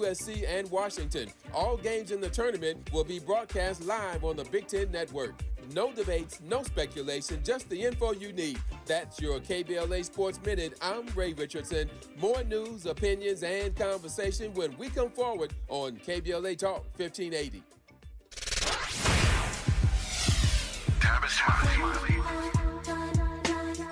USC and Washington. All games in the tournament will be broadcast live on the Big Ten Network. No debates, no speculation, just the info you need. That's your KBLA Sports Minute. I'm Ray Richardson. More news, opinions, and conversation when we come forward on KBLA Talk 1580.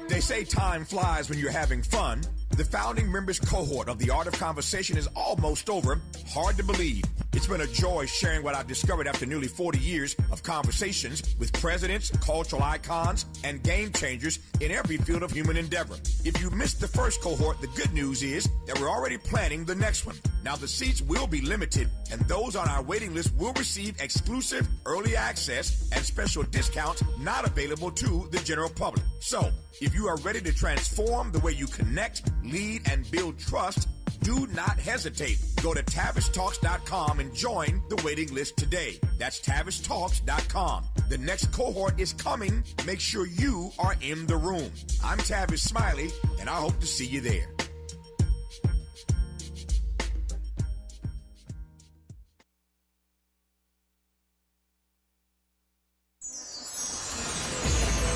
They say time flies when you're having fun. The founding members cohort of the Art of Conversation is almost over. Hard to believe. It's been a joy sharing what I've discovered after nearly 40 years of conversations with presidents, cultural icons, and game changers in every field of human endeavor. If you missed the first cohort, the good news is that we're already planning the next one. Now, the seats will be limited, and those on our waiting list will receive exclusive early access and special discounts not available to the general public. So, if you are ready to transform the way you connect, lead, and build trust, do not hesitate. Go to TavishTalks.com and join the waiting list today. That's TavishTalks.com. The next cohort is coming. Make sure you are in the room. I'm Tavish Smiley, and I hope to see you there.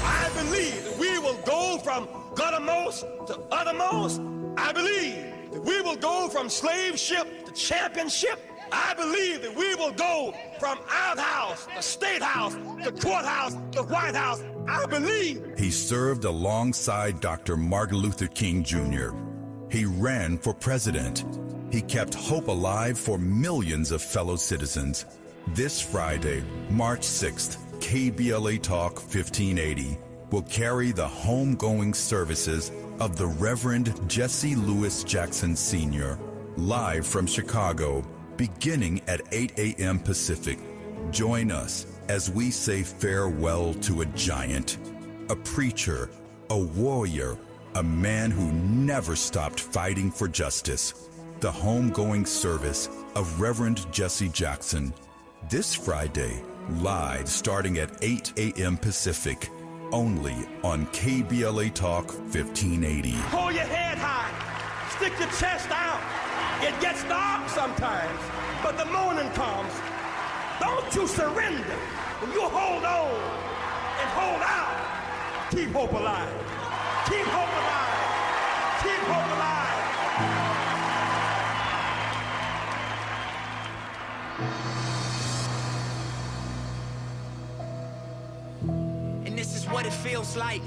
I believe that we will go from guttermost to uttermost. I believe that we will go from slave ship to championship. I believe that we will go from outhouse to state house to courthouse to White House. I believe. He served alongside Dr. Martin Luther King Jr. He ran for president. He kept hope alive for millions of fellow citizens. This Friday, March 6th, KBLA Talk 1580 will carry the homegoing services of the Reverend Jesse Lewis Jackson Sr. live from Chicago, beginning at 8 a.m. Pacific. Join us as we say farewell to a giant, a preacher, a warrior, a man who never stopped fighting for justice. The homegoing service of Reverend Jesse Jackson. This Friday, live starting at 8 a.m. Pacific. Only on KBLA Talk 1580. Hold your head high. Stick your chest out. It gets dark sometimes, but the morning comes. Don't you surrender. When you hold on and hold out, keep hope alive. Keep hope alive. Keep hope alive. And this is what it feels like.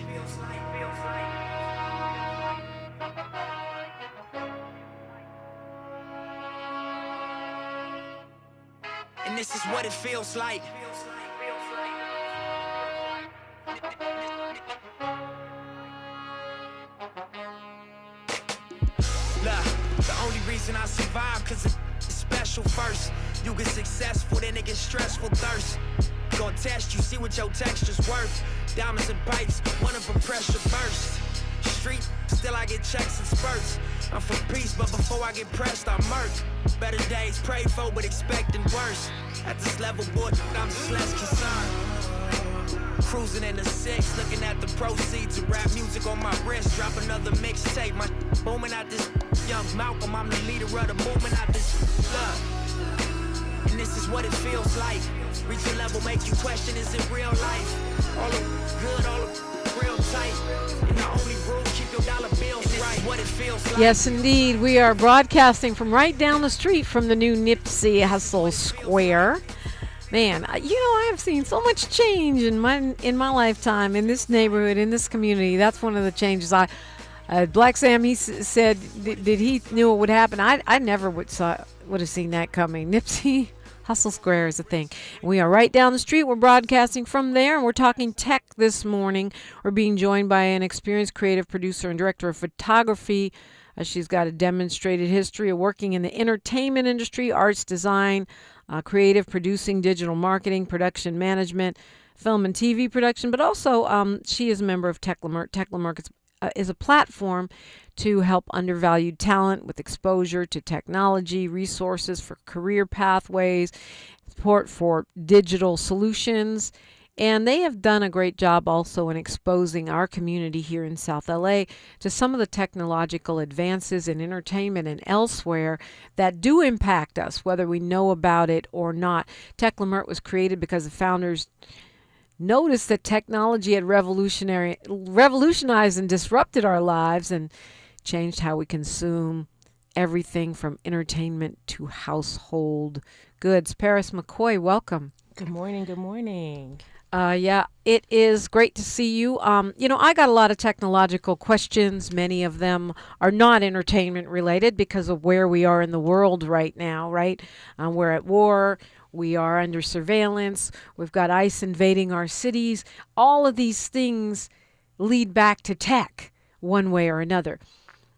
And this is what it feels like. Look, the only reason I survive, cause it's special first. You get successful, then it gets stressful thirst. Gonna test you, see what your texture's worth. Diamonds and pipes, one of them pressure burst. Street, still I get checks and spurts. I'm for peace, but before I get pressed, I murk. Better days pray for, but expecting worse. At this level, boy, I'm just less concerned. Cruising in the six, looking at the proceeds of rap music on my wrist. Drop another mixtape, my booming out this young Malcolm. I'm the leader of the movement out this love. And this is what it feels like. Reach a level, make you question, is it real life? All of good, all of real tight. And the only rule, keep your dollar bills right. What it feels like. Yes, indeed. We are broadcasting from right down the street from the new Nipsey Hussle Square. Man, you know, I have seen so much change in my lifetime in this neighborhood, in this community. That's one of the changes. Black Sam, he said, did he knew it would happen? I never would have seen that coming. Nipsey Hussle Square is a thing. We are right down the street. We're broadcasting from there, and we're talking tech this morning. We're being joined by an experienced creative producer and director of photography. She's got a demonstrated history of working in the entertainment industry, arts design, creative producing, digital marketing, production management, film and TV production, but also she is a member of Tec Leimert. Tec Leimert is a platform to help undervalued talent with exposure to technology, resources for career pathways, support for digital solutions, And they have done a great job also in exposing our community here in South LA to some of the technological advances in entertainment and elsewhere that do impact us, whether we know about it or not. Tec Leimert was created because the founders noticed that technology had revolutionized and disrupted our lives and changed how we consume everything from entertainment to household goods. Paris McCoy, welcome. Good morning. Good morning. Yeah, it is great to see you. I got a lot of technological questions. Many of them are not entertainment related because of where we are in the world right now, right? We're at war. We are under surveillance. We've got ICE invading our cities. All of these things lead back to tech one way or another.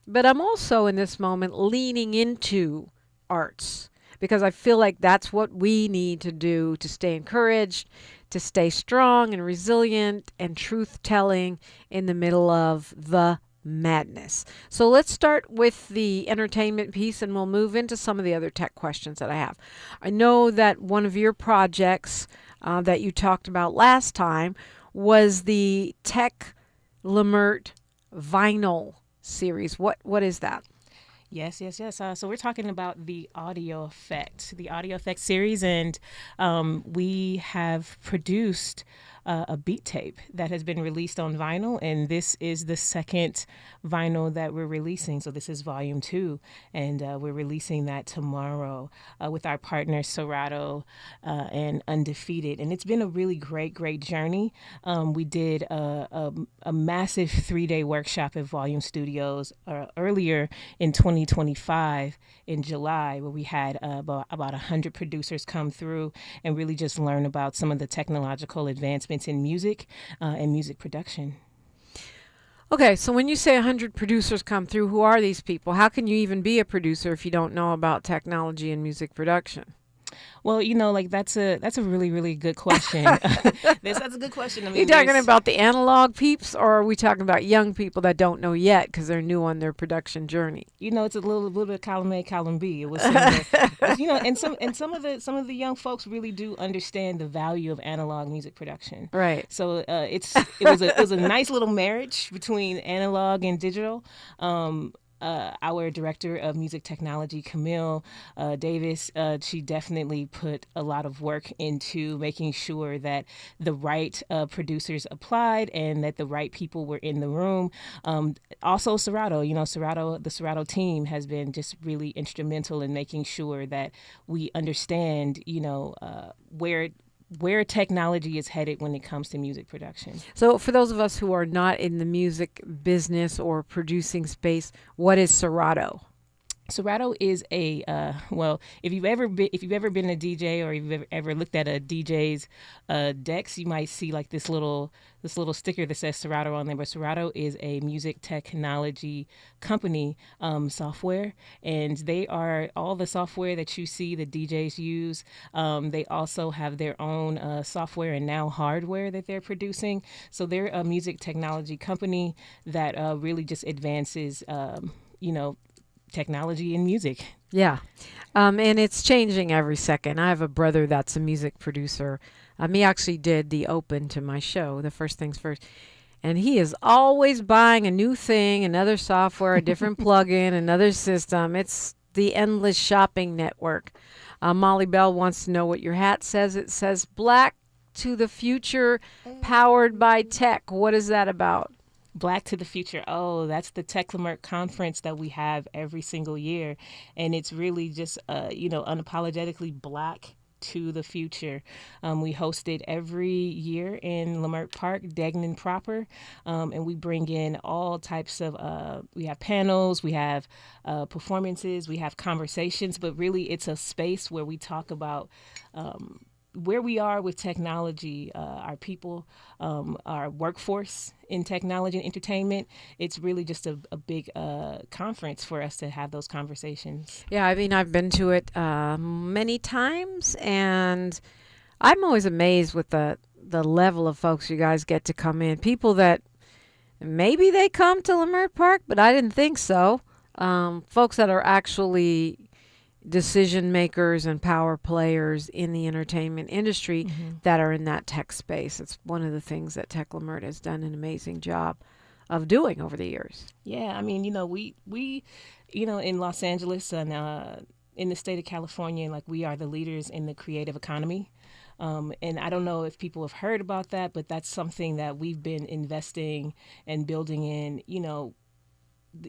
But I'm also in this moment leaning into arts because I feel like that's what we need to do to stay encouraged, to stay strong and resilient and truth-telling in the middle of the madness. So let's start with the entertainment piece and we'll move into some of the other tech questions that I have. I know that one of your projects that you talked about last time was the Tec Leimert vinyl series. What is that? Yes. So we're talking about the audio effect series, and we have produced a beat tape that has been released on vinyl, and this is the second vinyl that we're releasing. So this is volume 2, and we're releasing that tomorrow with our partners Serato and Undefeated. And it's been a really great journey. We did a massive 3-day workshop at Volume Studios earlier in 2025 in July, where we had about 100 producers come through and really just learn about some of the technological advancements in music and music production. Okay, so when you say 100 producers come through, who are these people? How can you even be a producer if you don't know about technology and music production? Well, that's a really good question. That's a good question. I mean, you talking about the analog peeps, or are we talking about young people that don't know yet because they're new on their production journey? It's a little bit of column A, column B. It was similar. And some of the young folks really do understand the value of analog music production. Right. So it was a nice little marriage between analog and digital. Our director of music technology, Camille Davis, she definitely put a lot of work into making sure that the right producers applied and that the right people were in the room. Also, Serato, the Serato team has been just really instrumental in making sure that we understand, where technology is headed when it comes to music production. So for those of us who are not in the music business or producing space, what is Serato? Serato is a if you've ever been a DJ or you've ever looked at a DJ's decks, you might see like this little sticker that says Serato on there. But Serato is a music technology company software, and they are all the software that you see the DJs use. They also have their own software and now hardware that they're producing. So they're a music technology company that really just advances technology in music. Yeah. And it's changing every second. I have a brother that's a music producer. He actually did the open to my show, the First Things First. And he is always buying a new thing, another software, a different plugin, another system. It's the endless shopping network. Molly Bell wants to know what your hat says. It says Black to the Future, powered by tech. What is that about? Black to the Future. Oh, that's the Tec Leimert conference that we have every single year. And it's really just, unapologetically Black to the future. We host it every year in Leimert Park, Degnan proper. And we bring in all types of, we have panels, we have performances, we have conversations, but really it's a space where we talk about where we are with technology, our people, our workforce in technology and entertainment. It's really just a big conference for us to have those conversations. Yeah, I mean, I've been to it many times, and I'm always amazed with the level of folks you guys get to come in. People that maybe they come to Leimert Park, but I didn't think so. Folks that are actually decision makers and power players in the entertainment industry that are in that tech space. It's one of the things that Tec Leimert has done an amazing job of doing over the years. Yeah, I mean, we in Los Angeles and in the state of California, like, we are the leaders in the creative economy. And I don't know if people have heard about that, but that's something that we've been investing and building in,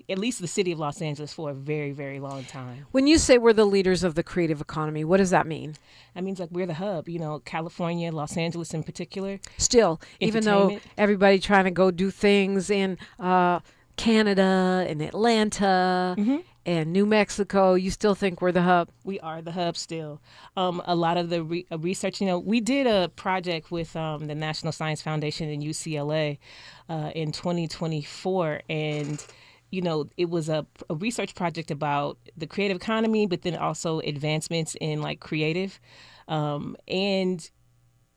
at least the city of Los Angeles, for a very, very long time. When you say we're the leaders of the creative economy, what does that mean? That means, like, we're the hub, California, Los Angeles in particular. Still, even though everybody trying to go do things in Canada and Atlanta and New Mexico, you still think we're the hub? We are the hub still. A lot of the research, we did a project with the National Science Foundation in UCLA in 2024, and it was a research project about the creative economy, but then also advancements in, like, creative, and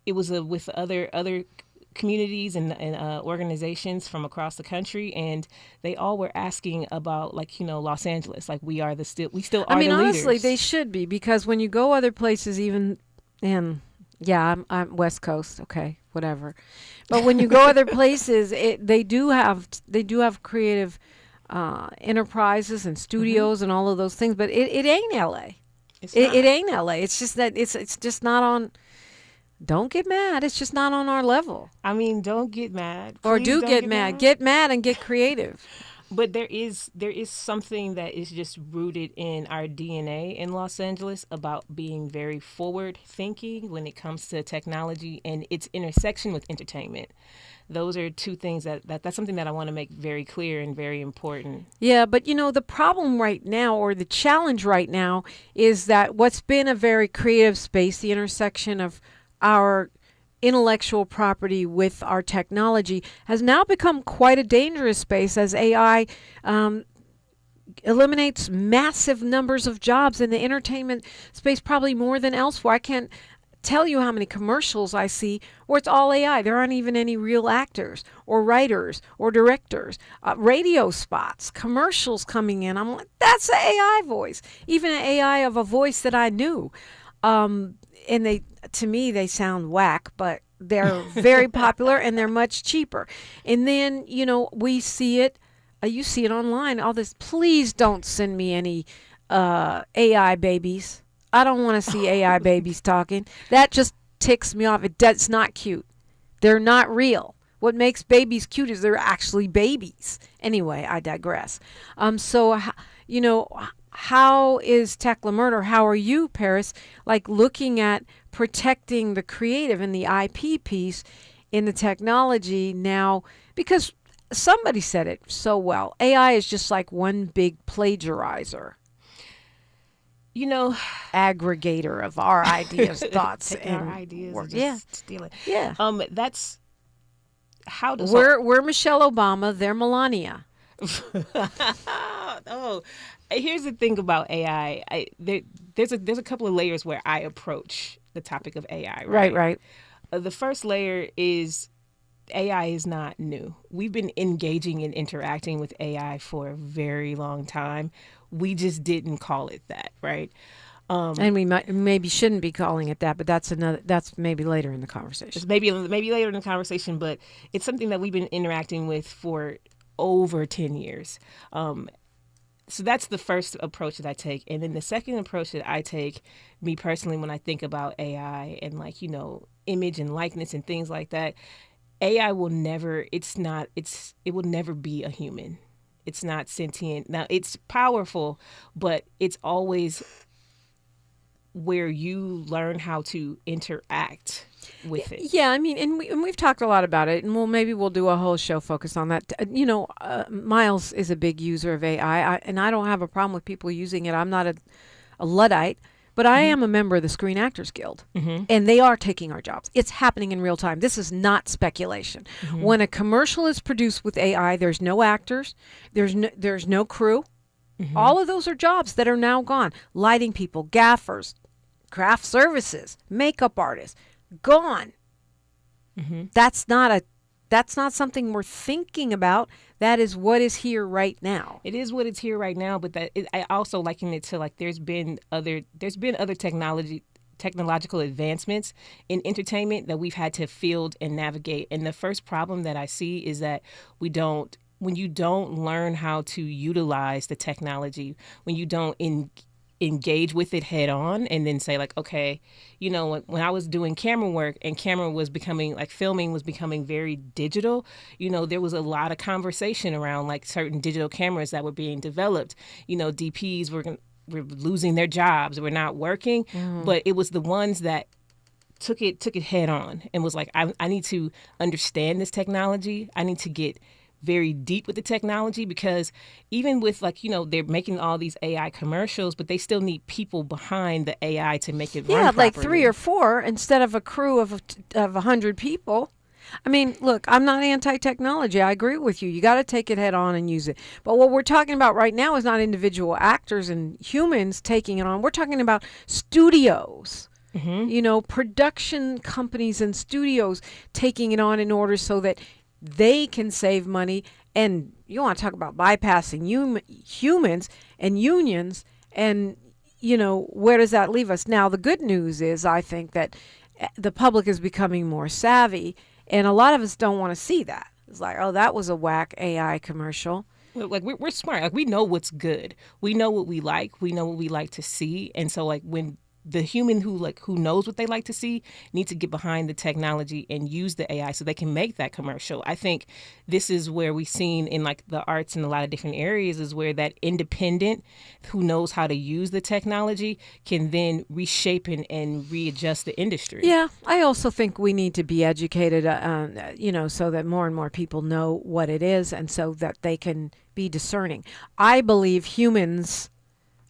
it was with other communities and organizations from across the country, and they all were asking about, like, Los Angeles, like, we still are the leaders. I mean, honestly, they should be, because when you go other places, even, and yeah, I'm West Coast, okay, whatever, but when you go other places, they do have creative enterprises and studios and all of those things, but it ain't LA. It ain't LA. It's just that it's just not on. Don't get mad. It's just not on our level. I mean, don't get mad. Or do get mad. Get mad and get creative. But there is something that is just rooted in our DNA in Los Angeles about being very forward thinking when it comes to technology and its intersection with entertainment. Those are two things that's something that I want to make very clear and very important. Yeah, but the problem right now, or the challenge right now, is that what's been a very creative space, the intersection of our intellectual property with our technology, has now become quite a dangerous space as AI eliminates massive numbers of jobs in the entertainment space, probably more than elsewhere. I can't tell you how many commercials I see where it's all AI. There aren't even any real actors or writers or directors. Radio spots, commercials coming in. I'm like, that's an AI voice. Even an AI of a voice that I knew. And to me, they sound whack, but they're very popular and they're much cheaper. And then, we see it. You see it online. All this. Please don't send me any AI babies. I don't want to see AI babies talking. That just ticks me off. It's not cute. They're not real. What makes babies cute is they're actually babies. Anyway, I digress. How is Tec Leimert, or how are you, Paris, like, looking at protecting the creative and the IP piece in the technology now? Because somebody said it so well. AI is just like one big plagiarizer. Aggregator of our ideas, thoughts, and our ideas, work. And just steal it. Yeah. That's how does we're Michelle Obama. They're Melania. Oh, here's the thing about AI. There's a couple of layers where I approach the topic of AI. Right. The first layer is AI is not new. We've been engaging and interacting with AI for a very long time. We just didn't call it that, right? And we maybe shouldn't be calling it that, but that's maybe later in the conversation. It's maybe later in the conversation, but it's something that we've been interacting with for over 10 years. So that's the first approach that I take. And then the second approach that I take, me personally, when I think about AI and, like, image and likeness and things like that, AI will never, it will never be a human. It's not sentient. Now, it's powerful, but it's always where you learn how to interact with it. Yeah, I mean, and we've talked a lot about it, and maybe we'll do a whole show focused on that. Miles is a big user of AI, and I don't have a problem with people using it. I'm not a Luddite, but I am a member of the Screen Actors Guild, and they are taking our jobs. It's happening in real time. This is not speculation. When a commercial is produced with AI, there's no actors, there's no crew. All of those are jobs that are now gone. Lighting people, gaffers, craft services, makeup artists, gone. That's not that's not something we're thinking about. That is what is here right now. It is what is here right now, but I also liken it to like there's been other technological advancements in entertainment that we've had to field and navigate. And the first problem that I see is that when you don't learn how to utilize the technology, when you don't engage with it head on and then say like, okay, when I was doing camera work and filming was becoming very digital, there was a lot of conversation around like certain digital cameras that were being developed. DPs were losing their jobs, were not working, but it was the ones that took it head on and was like, I need to understand this technology. I need to get very deep with the technology, because even with they're making all these AI commercials, but they still need people behind the AI to make it run properly. Like 3 or 4 instead of a crew of 100 people. I mean, look, I'm not anti-technology. I agree with you. You got to take it head on and use it. But what we're talking about right now is not individual actors and humans taking it on. We're talking about studios. Production companies and studios taking it on in order so that they can save money. And you want to talk about bypassing humans and unions, and where does that leave us? Now, the good news is I think that the public is becoming more savvy, and a lot of us don't want to see that. It's like, oh, that was a whack AI commercial. Like we're smart. Like we know what's good. We know what we like. We know what we like to see. And so like when the human who knows what they like to see needs to get behind the technology and use the AI so they can make that commercial. I think this is where we've seen in like the arts in a lot of different areas is where that independent who knows how to use the technology can then reshape and readjust the industry. Yeah, I also think we need to be educated, so that more and more people know what it is and so that they can be discerning. I believe humans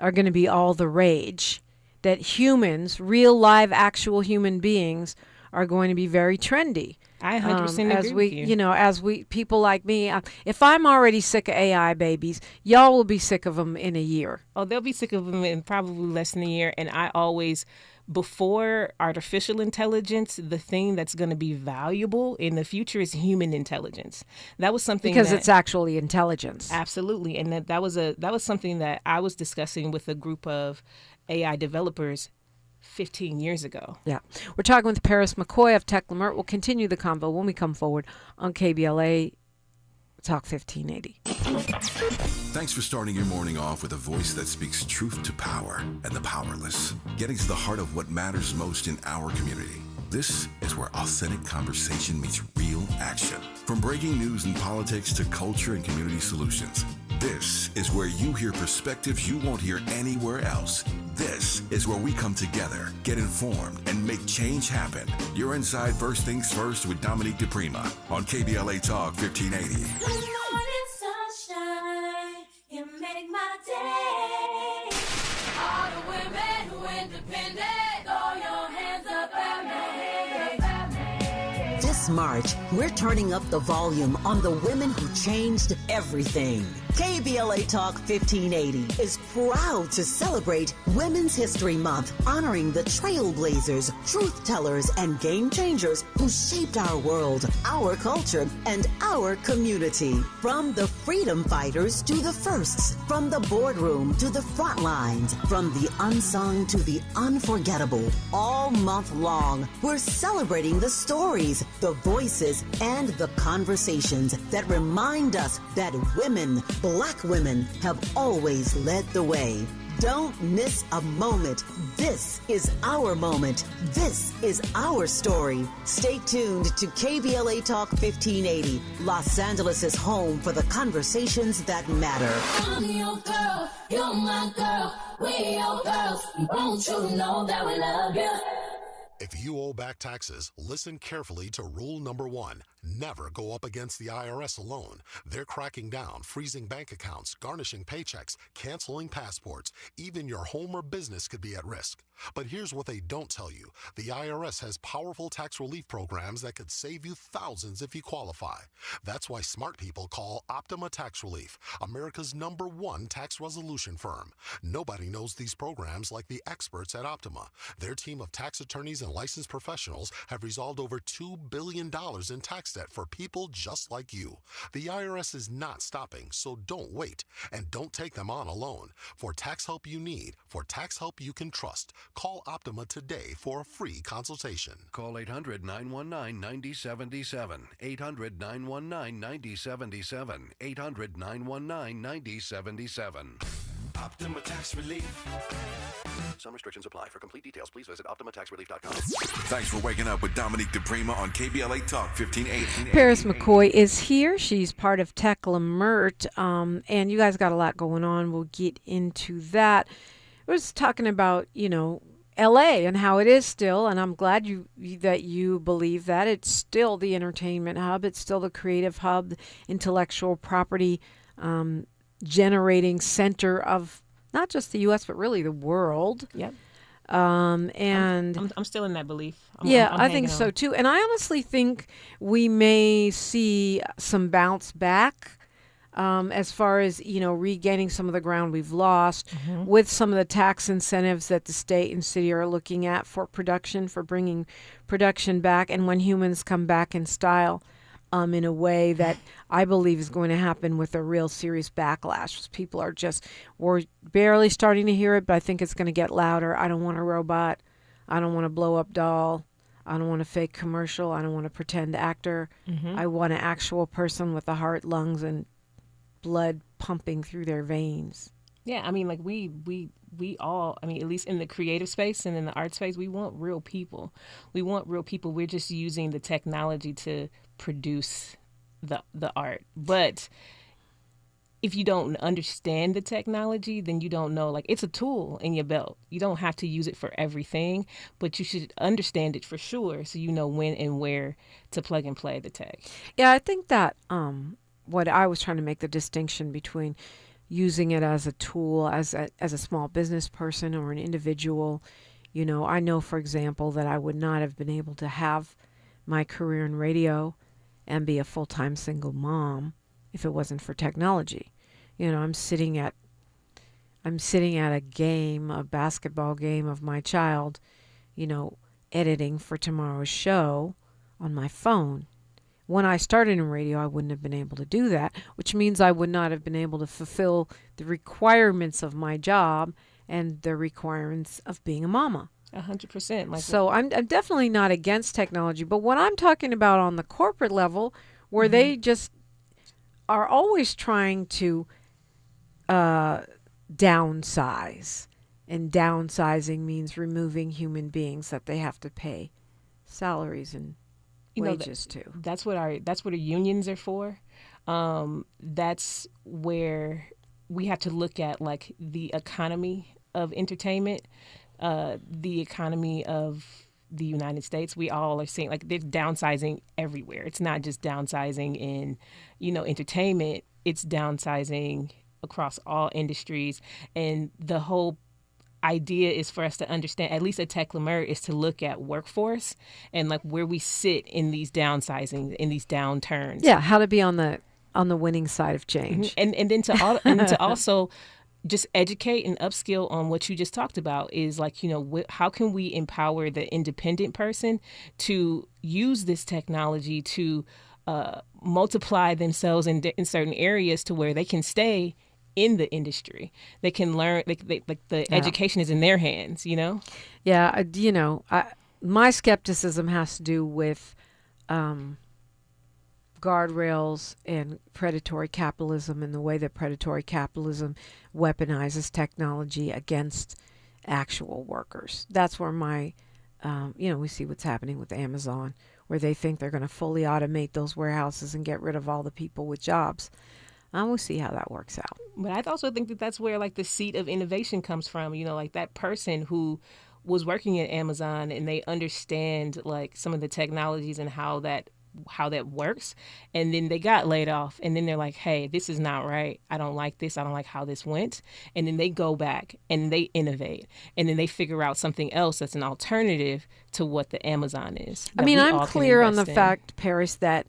are going to be all the rage. That humans, real, live, actual human beings, are going to be very trendy. I 100% agree with you. As people like me, if I'm already sick of AI babies, y'all will be sick of them in a year. Oh, they'll be sick of them in probably less than a year. And I always, before artificial intelligence, the thing that's going to be valuable in the future is human intelligence. That was something because it's actually intelligence. Absolutely, and that was something that I was discussing with a group of AI developers 15 years ago. Yeah. We're talking with Paris McCoy of Tec Leimert. We'll continue the convo when we come forward on KBLA Talk 1580. Thanks for starting your morning off with a voice that speaks truth to power and the powerless, getting to the heart of what matters most in our community. This is where authentic conversation meets real action. From breaking news and politics to culture and community solutions. This is where you hear perspectives you won't hear anywhere else. This is where we come together, get informed, and make change happen. You're inside First Things First with Dominique DePrima on KBLA Talk 1580. Good morning, sunshine. You make my day. All the women who independent, throw your hands up at me. This March, we're turning up the volume on the women who changed everything. KBLA Talk 1580 is proud to celebrate Women's History Month, honoring the trailblazers, truth tellers, and game changers who shaped our world, our culture, and our community. From the freedom fighters to the firsts, from the boardroom to the front lines, from the unsung to the unforgettable. All month long, we're celebrating the stories, the voices, and the conversations that remind us that women, Black women, have always led the way. Don't miss a moment. This is our moment. This is our story. Stay tuned to KBLA Talk 1580, Los Angeles' home for the conversations that matter. I'm your girl, you're my girl, we your girls. Won't you know that we love you? If you owe back taxes, listen carefully to rule number 1. Never go up against the IRS alone. They're cracking down, freezing bank accounts, garnishing paychecks, canceling passports. Even your home or business could be at risk. But here's what they don't tell you. The IRS has powerful tax relief programs that could save you thousands if you qualify. That's why smart people call Optima Tax Relief, America's #1 tax resolution firm. Nobody knows these programs like the experts at Optima. Their team of tax attorneys and licensed professionals have resolved over $2 billion in tax debt for people just like you. The IRS is not stopping, so don't wait. And don't take them on alone. For tax help you need, for tax help you can trust, call Optima today for a free consultation. Call 800-919-9077. 800-919-9077. 800-919-9077. Optima Tax Relief. Some restrictions apply. For complete details, please visit OptimaTaxRelief.com. Thanks for waking up with Dominique DePrima on KBLA Talk 1580. Paris McCoy is here. She's part of Tec Leimert, and you guys got a lot going on. We'll get into that. I was talking about, L.A. and how it is still, and I'm glad that you believe that. It's still the entertainment hub. It's still the creative hub, intellectual property generating center of not just the U.S., but really the world. Yep. And I'm still in that belief. I think so too. And I honestly think we may see some bounce back as far as, regaining some of the ground we've lost with some of the tax incentives that the state and city are looking at for production, for bringing production back. And when humans come back in style, in a way that I believe is going to happen with a real serious backlash. People are we're barely starting to hear it, but I think it's going to get louder. I don't want a robot. I don't want a blow-up doll. I don't want a fake commercial. I don't want a pretend actor. I want an actual person with a heart, lungs, and blood pumping through their veins. Yeah, I mean, like we all, at least in the creative space and in the art space, we want real people. We want real people. We're just using the technology to produce the art. But if you don't understand the technology, then you don't know, it's a tool in your belt. You don't have to use it for everything, but you should understand it for sure so you know when and where to plug and play the tech. Yeah, I think that what I was trying to make the distinction between using it as a tool, as a small business person or an individual. I know, for example, that I would not have been able to have my career in radio and be a full-time single mom if it wasn't for technology. I'm sitting at a basketball game of my child, editing for tomorrow's show on my phone. When I started in radio, I wouldn't have been able to do that, which means I would not have been able to fulfill the requirements of my job and the requirements of being a mama. 100%. So I'm definitely not against technology, but what I'm talking about on the corporate level, where they just are always trying to downsize, and downsizing means removing human beings that they have to pay salaries and wages to. That's what our unions are for. That's where we have to look at the economy of entertainment, the economy of the United States. We all are seeing there's downsizing everywhere. It's not just downsizing in, entertainment. It's downsizing across all industries. And the whole idea is for us to understand, at least at Tec Leimert, is to look at workforce and where we sit in these downsizing, in these downturns. Yeah, how to be on the winning side of change. And then to also just educate and upskill on what you just talked about is how can we empower the independent person to use this technology to multiply themselves in certain areas to where they can stay in the industry. They can learn, the education is in their hands, Yeah, my skepticism has to do with guardrails and predatory capitalism and the way that predatory capitalism weaponizes technology against actual workers. That's where my, we see what's happening with Amazon, where they think they're going to fully automate those warehouses and get rid of all the people with jobs. We'll see how that works out. But I also think that's where the seed of innovation comes from. That person who was working at Amazon and they understand some of the technologies and how that works, and then they got laid off, and then they're like, hey, this is not right. I don't like this. I don't like how this went. And then they go back and they innovate, and then they figure out something else that's an alternative to what the Amazon is. I'm clear on the fact, Paris, that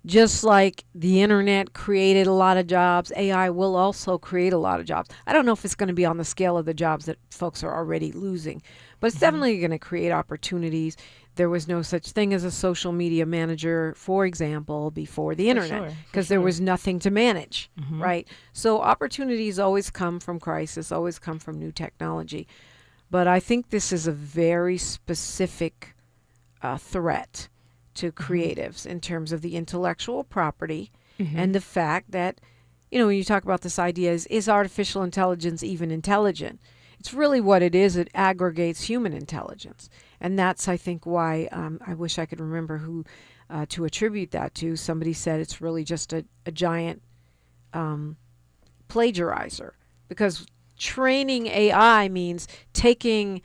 Just like the internet created a lot of jobs, AI will also create a lot of jobs. I don't know if it's going to be on the scale of the jobs that folks are already losing, but it's definitely going to create opportunities. There was no such thing as a social media manager, for example, before the internet, because there was nothing to manage, right? So opportunities always come from crisis, always come from new technology. But I think this is a very specific threat to creatives in terms of the intellectual property and the fact that, when you talk about this idea, is artificial intelligence even intelligent? It's really what it is. It aggregates human intelligence. And that's, I think, why I wish I could remember who to attribute that to. Somebody said it's really just a giant plagiarizer, because training AI means taking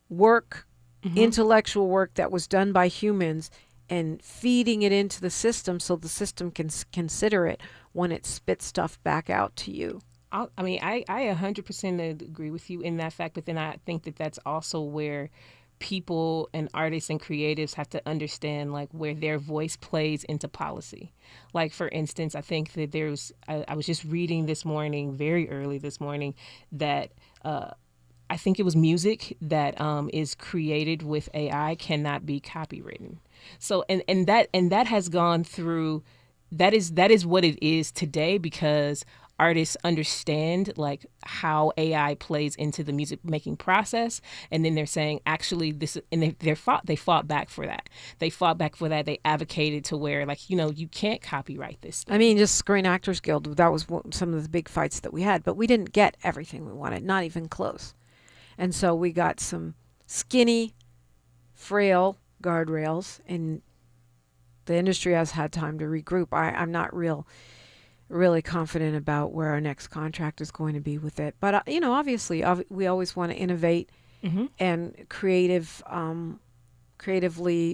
work, intellectual work that was done by humans, and feeding it into the system so the system can consider it when it spits stuff back out to you. I 100% agree with you in that fact, but then I think that that's also where people and artists and creatives have to understand, like, where their voice plays into policy. Like, for instance, I think that I was just reading this morning, very early this morning, that I think it was music that is created with AI cannot be copywritten. So and that has gone through. That is what it is today, because artists understand, like, how AI plays into the music making process, and then they're saying, actually, this, and they fought back for that. They fought back for that. They advocated to where, like, you can't copyright this thing. I mean, just Screen Actors Guild, that was some of the big fights that we had, but we didn't get everything we wanted, not even close. And so we got some skinny, frail guardrails, and the industry has had time to regroup. I'm not really confident about where our next contract is going to be with it. But, obviously, we always want to innovate and creatively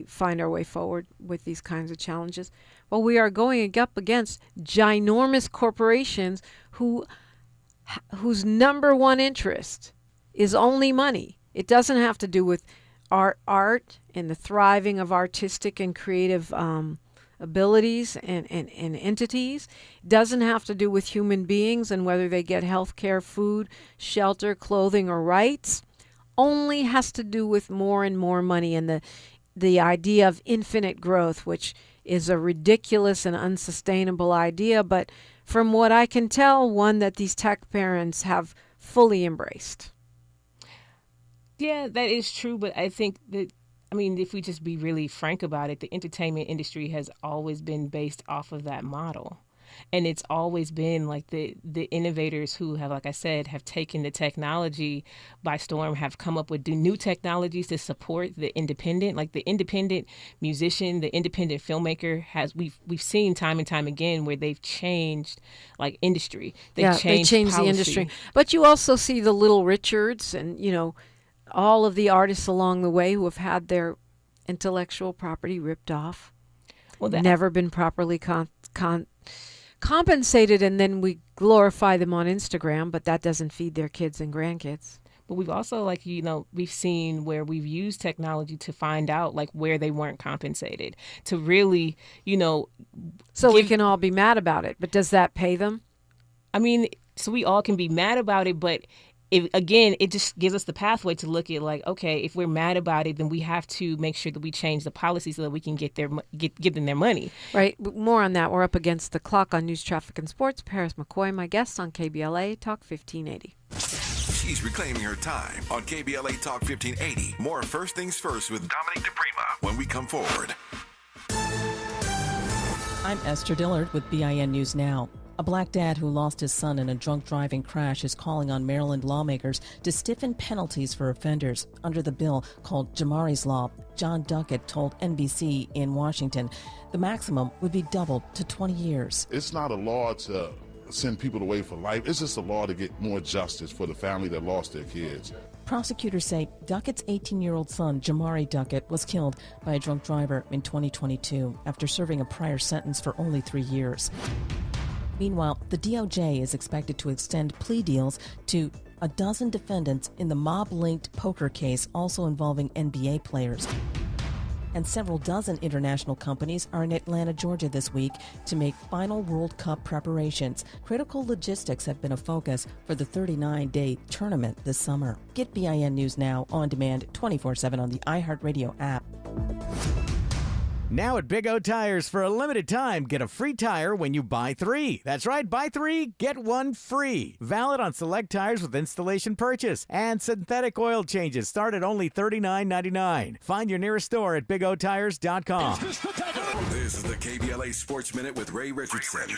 find our way forward with these kinds of challenges. Well, we are going up against ginormous corporations whose number one interest is only money. It doesn't have to do with art and the thriving of artistic and creative abilities and entities. It doesn't have to do with human beings and whether they get health care, food, shelter, clothing, or rights. Only has to do with more and more money and the idea of infinite growth, which is a ridiculous and unsustainable idea, but from what I can tell, one that these tech parents have fully embraced. Yeah, that is true, but I think that, if we just be really frank about it, the entertainment industry has always been based off of that model. And it's always been like the innovators who have, like I said, have taken the technology by storm, have come up with new technologies to support the independent, like the independent musician, the independent filmmaker we've seen time and time again where they've changed like industry. They changed the industry. But you also see the Little Richards and, all of the artists along the way who have had their intellectual property ripped off, never been properly compensated, and then we glorify them on Instagram, but that doesn't feed their kids and grandkids. But we've also, we've seen where we've used technology to find out, like, where they weren't compensated, to really, So we can all be mad about it, but does that pay them? So we all can be mad about it, but it just gives us the pathway to look at, like, okay, if we're mad about it, then we have to make sure that we change the policy so that we can give them their money. Right. More on that. We're up against the clock on News, Traffic, and Sports. Paris McCoy, my guest on KBLA Talk 1580. She's reclaiming her time on KBLA Talk 1580. More First Things First with Dominique DePrima when we come forward. I'm Esther Dillard with BIN News Now. A black dad who lost his son in a drunk driving crash is calling on Maryland lawmakers to stiffen penalties for offenders. Under the bill called Jamari's Law, John Duckett told NBC in Washington the maximum would be doubled to 20 years. It's not a law to send people away for life. It's just a law to get more justice for the family that lost their kids. Prosecutors say Duckett's 18-year-old son, Jamari Duckett, was killed by a drunk driver in 2022 after serving a prior sentence for only 3 years. Meanwhile, the DOJ is expected to extend plea deals to a dozen defendants in the mob-linked poker case also involving NBA players. and several dozen international companies are in Atlanta, Georgia this week to make final World Cup preparations. Critical logistics have been a focus for the 39-day tournament this summer. Get BIN News Now on demand 24/7 on the iHeartRadio app. Now at Big O Tires, for a limited time, get a free tire when you buy 3. That's right, buy 3, get 1 free. Valid on select tires with installation purchase. And synthetic oil changes start at only $39.99. Find your nearest store at BigOTires.com. This is the KBLA Sports Minute with Ray Richardson.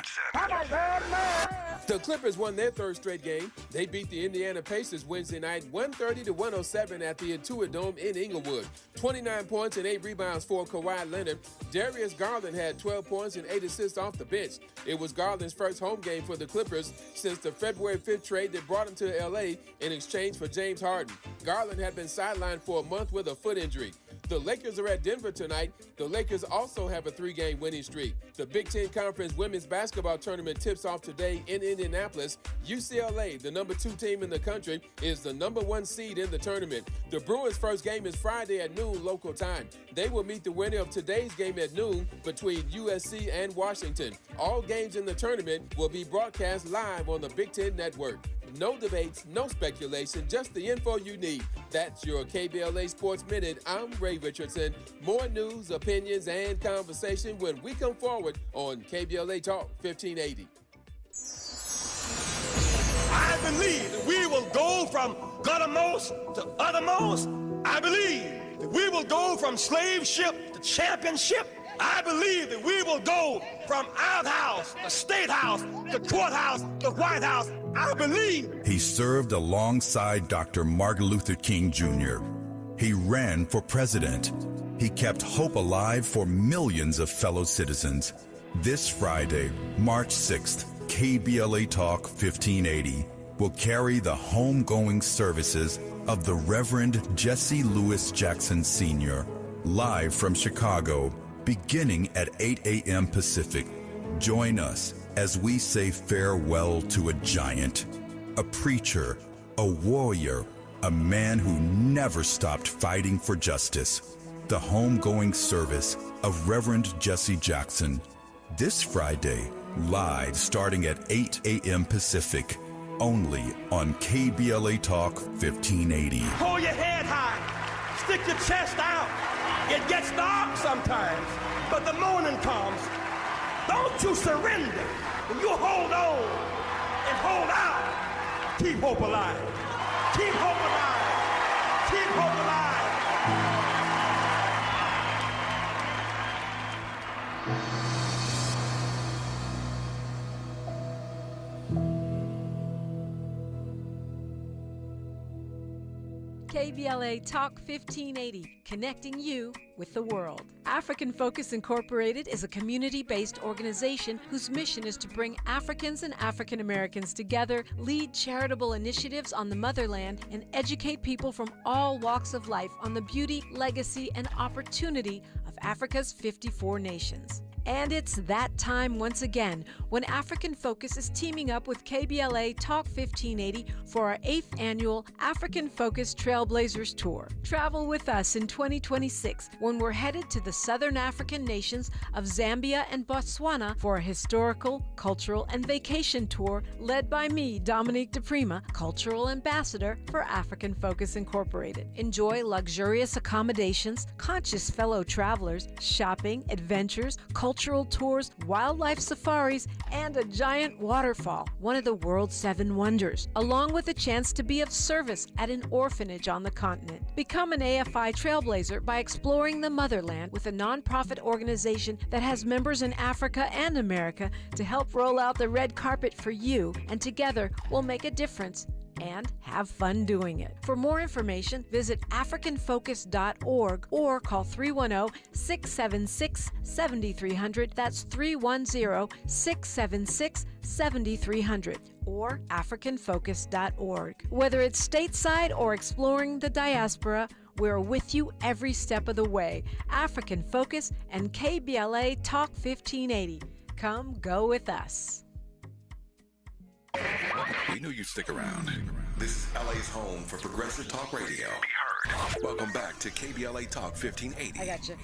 The Clippers won their third straight game. They beat the Indiana Pacers Wednesday night 130-107 at the Intuit Dome in Inglewood. 29 points and 8 rebounds for Kawhi Leonard. Darius Garland had 12 points and 8 assists off the bench. It was Garland's first home game for the Clippers since the February 5th trade that brought him to L.A. in exchange for James Harden. Garland had been sidelined for a month with a foot injury. The Lakers are at Denver tonight. The Lakers also have a 3-game winning streak. The Big Ten Conference Women's Basketball Tournament tips off today in Indianapolis. UCLA, the number 2 team in the country, is the number 1 seed in the tournament. The Bruins' first game is Friday at noon local time. They will meet the winner of today's game at noon between USC and Washington. All games in the tournament will be broadcast live on the Big Ten Network. No debates, no speculation, just the info you need. That's your KBLA Sports Minute. I'm Ray Richardson. More news, opinions, and conversation when we come forward on KBLA Talk 1580. I believe that we will go from guttermost to uttermost. I believe that we will go from slave ship to championship. I believe that we will go from outhouse to state house to courthouse to White House. I believe. He served alongside Dr. Martin Luther King Jr. He ran for president. He kept hope alive for millions of fellow citizens. This Friday, March 6th, KBLA Talk 1580 will carry the homegoing services of the Reverend Jesse Lewis Jackson Sr. live from Chicago, beginning at 8 a.m. Pacific. Join us as we say farewell to a giant, a preacher, a warrior, a man who never stopped fighting for justice. The homegoing service of Reverend Jesse Jackson. This Friday, live starting at 8 a.m. Pacific, only on KBLA Talk 1580. Hold your head high. Stick your chest out. It gets dark sometimes, but the morning comes. Don't you surrender. You hold on and hold out. Keep hope alive. Keep hope alive. Keep hope alive. KBLA Talk 1580, connecting you with the world. African Focus Incorporated is a community-based organization whose mission is to bring Africans and African Americans together, lead charitable initiatives on the motherland, and educate people from all walks of life on the beauty, legacy, and opportunity of Africa's 54 nations. And it's that time once again when African Focus is teaming up with KBLA Talk 1580 for our 8th annual African Focus Trailblazers Tour. Travel with us in 2026 when we're headed to the southern African nations of Zambia and Botswana for a historical, cultural, and vacation tour led by me, Dominique DePrima, Cultural Ambassador for African Focus Incorporated. Enjoy luxurious accommodations, conscious fellow travelers, shopping, adventures, cultural tours, wildlife safaris, and a giant waterfall, one of the world's 7 wonders, along with a chance to be of service at an orphanage on the continent. Become an AFI trailblazer by exploring the motherland with a nonprofit organization that has members in Africa and America to help roll out the red carpet for you, and together we'll make a difference and have fun doing it. For more information, visit africanfocus.org or call 310-676-7300. That's 310-676-7300 or africanfocus.org. Whether it's stateside or exploring the diaspora, we're with you every step of the way. African Focus and KBLA Talk 1580. Come go with us. We knew you'd stick around. This is LA's home for progressive talk radio. Be heard. Welcome back to KBLA Talk 1580. I got you.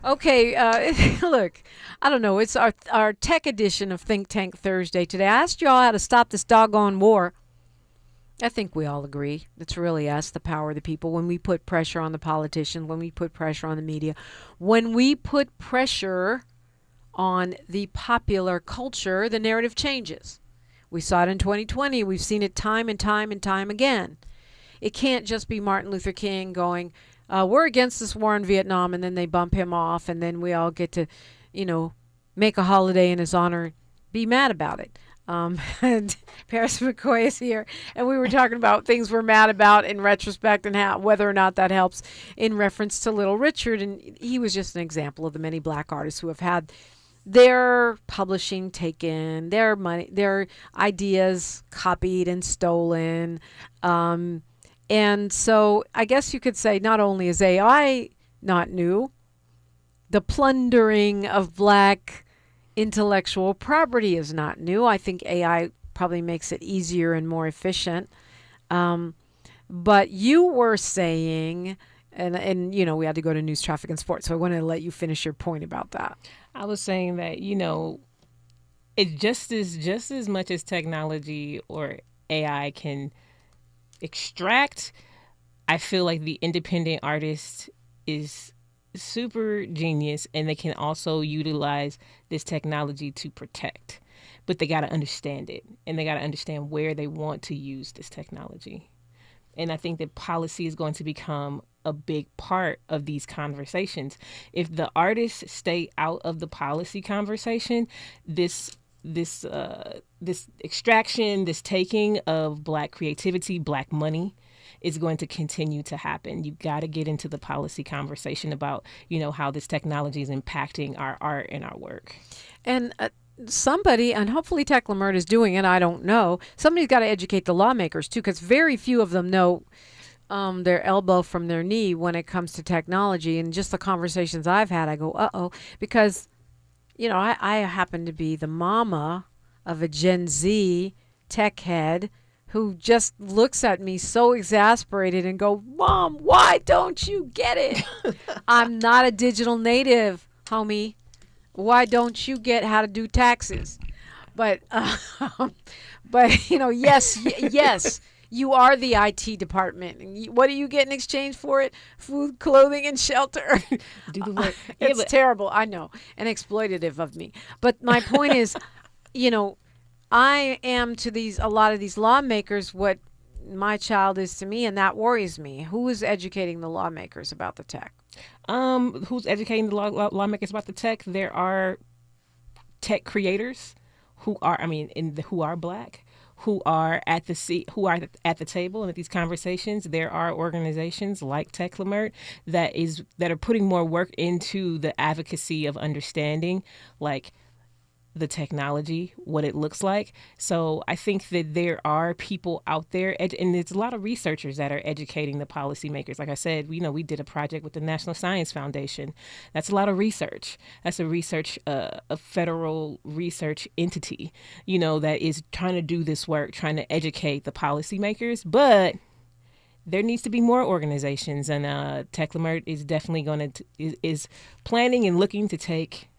Okay, look, I don't know. It's our tech edition of Think Tank Thursday today. I asked y'all how to stop this doggone war. I think we all agree. It's really us, the power of the people. When we put pressure on the politicians, when we put pressure on the media, when we put pressure on the popular culture, the narrative changes. We saw it in 2020. We've seen it time and time and time again. It can't just be Martin Luther King going, we're against this war in Vietnam, and then they bump him off, and then we all get to, make a holiday in his honor, be mad about it. And Paris McCoy is here, and we were talking about things we're mad about in retrospect and whether or not that helps in reference to Little Richard. And he was just an example of the many black artists who have had their publishing taken, their money, their ideas copied and stolen. And so I guess you could say not only is AI not new, the plundering of black intellectual property is not new. I think AI probably makes it easier and more efficient. But you were saying, and we had to go to news, traffic, and sports, so I wanted to let you finish your point about that. I was saying that, it just as much as technology or AI can extract, I feel like the independent artist is super genius, and they can also utilize this technology to protect, but they got to understand it, and they got to understand where they want to use this technology. And I think that policy is going to become a big part of these conversations. If the artists stay out of the policy conversation, this extraction, this taking of black creativity, black money, is going to continue to happen. You got to get into the policy conversation about, how this technology is impacting our art and our work. And somebody, and hopefully Tec Leimert is doing it, I don't know, somebody's got to educate the lawmakers too, because very few of them know their elbow from their knee when it comes to technology. And just the conversations I've had, I go, uh-oh, because, I happen to be the mama of a Gen Z tech head who just looks at me so exasperated and go, Mom, why don't you get it? I'm not a digital native, homie. Why don't you get how to do taxes? But yes, you are the IT department. What do you get in exchange for it? Food, clothing, and shelter. Do the work. It's terrible, I know, and exploitative of me. But my point is, I am to a lot of these lawmakers what my child is to me, and that worries me. Who is educating the lawmakers about the tech? Who's educating the lawmakers about the tech? There are tech creators who are black, who are at the table and at these conversations. There are organizations like Tec Leimert that are putting more work into the advocacy of understanding, like, the technology, what it looks like. So I think that there are people out there, and there's a lot of researchers that are educating the policymakers. Like I said, we did a project with the National Science Foundation. That's a lot of research. That's a federal research entity, that is trying to do this work, trying to educate the policymakers. But there needs to be more organizations, and Tec Leimert is definitely is planning and looking to take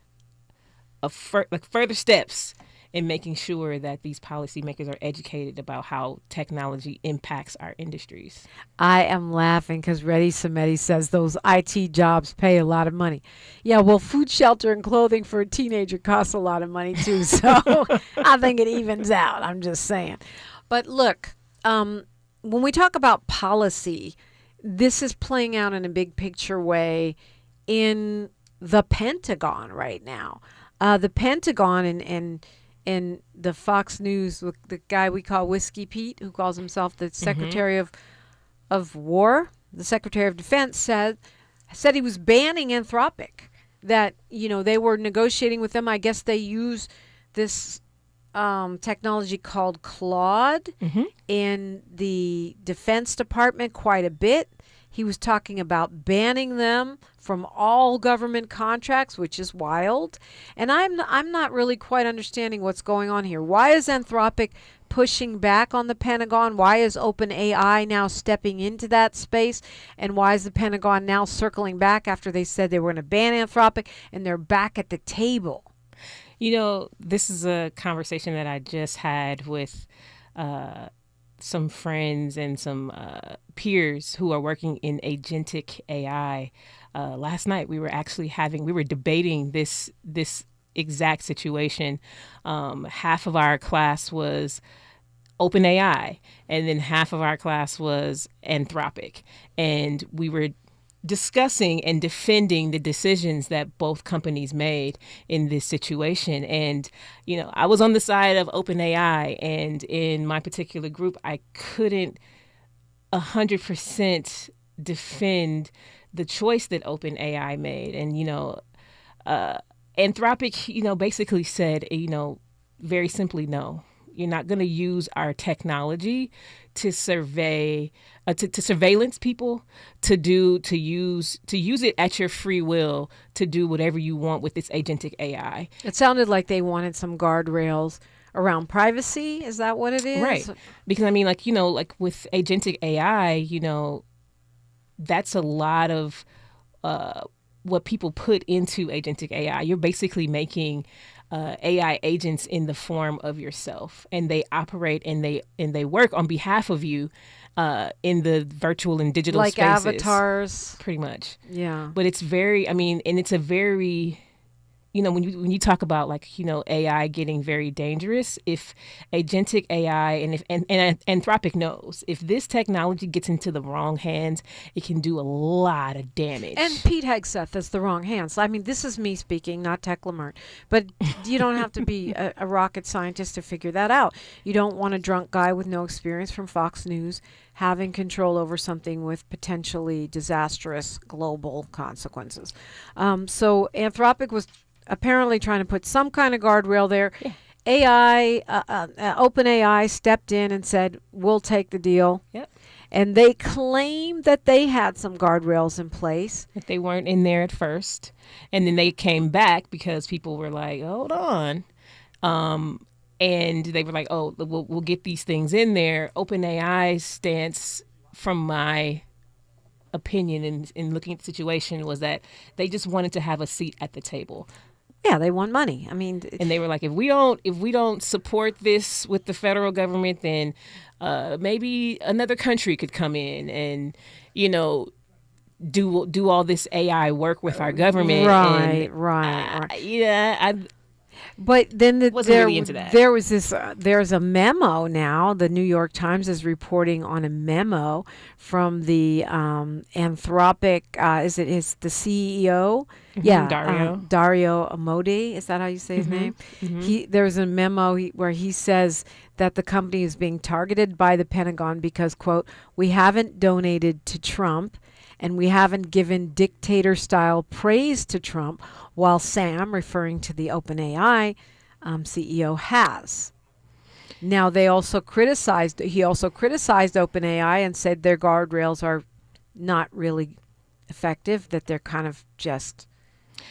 further steps in making sure that these policymakers are educated about how technology impacts our industries. I am laughing because Reddy Samedi says those IT jobs pay a lot of money. Yeah, well, food, shelter, and clothing for a teenager costs a lot of money too. So I think it evens out. I'm just saying. But look, when we talk about policy, this is playing out in a big picture way in the Pentagon right now. The Pentagon and the Fox News, the guy we call Whiskey Pete, who calls himself the Secretary of War, the Secretary of Defense, said he was banning Anthropic, that, they were negotiating with them. I guess they use this technology called Claude in the Defense Department quite a bit. He was talking about banning them from all government contracts, which is wild. And I'm not really quite understanding what's going on here. Why is Anthropic pushing back on the Pentagon? Why is OpenAI now stepping into that space? And why is the Pentagon now circling back after they said they were going to ban Anthropic and they're back at the table? You know, this is a conversation that I just had with some friends and some peers who are working in agentic AI. Last night we were debating this exact situation. Half of our class was OpenAI, and then half of our class was Anthropic, and we were discussing and defending the decisions that both companies made in this situation. And, you know, I was on the side of OpenAI, and in my particular group, I couldn't 100% defend the choice that OpenAI made. And, you know, Anthropic, you know, basically said, you know, very simply, no, you're not going to use our technology to survey, to surveillance people, to use it at your free will to do whatever you want with this agentic AI. It sounded like they wanted some guardrails around privacy. Is that what it is? Right. Because I mean, like, you know, like with agentic AI, you know, that's a lot of what people put into agentic AI. You're basically making AI agents in the form of yourself, and they operate and they work on behalf of you in the virtual and digital like spaces. Avatars, pretty much. Yeah. But it's very, I mean, and it's a very, you know, when you talk about, like, you know, AI getting very dangerous, if agentic AI and Anthropic knows, if this technology gets into the wrong hands, it can do a lot of damage. And Pete Hegseth is the wrong hands. I mean, this is me speaking, not Tec Leimert. But you don't have to be a rocket scientist to figure that out. You don't want a drunk guy with no experience from Fox News having control over something with potentially disastrous global consequences. So Anthropic was apparently trying to put some kind of guardrail there. Yeah. OpenAI stepped in and said, we'll take the deal. Yep. And they claimed that they had some guardrails in place. But they weren't in there at first. And then they came back because people were like, hold on. And they were like, oh, we'll get these things in there. OpenAI's stance, from my opinion in looking at the situation, was that they just wanted to have a seat at the table. Yeah, they want money. I mean, and they were like, if we don't support this with the federal government, then maybe another country could come in and, you know, do all this AI work with our government. Right. Yeah, but then really into that. There was this. There's a memo now. The New York Times is reporting on a memo from the Anthropic. Is the CEO? Mm-hmm, yeah, Dario Amodei. Is that how you say his name? Mm-hmm. There's a memo where he says that the company is being targeted by the Pentagon because, quote, we haven't donated to Trump and we haven't given dictator-style praise to Trump, while Sam, referring to the OpenAI CEO, has. Now, he also criticized OpenAI and said their guardrails are not really effective, that they're kind of just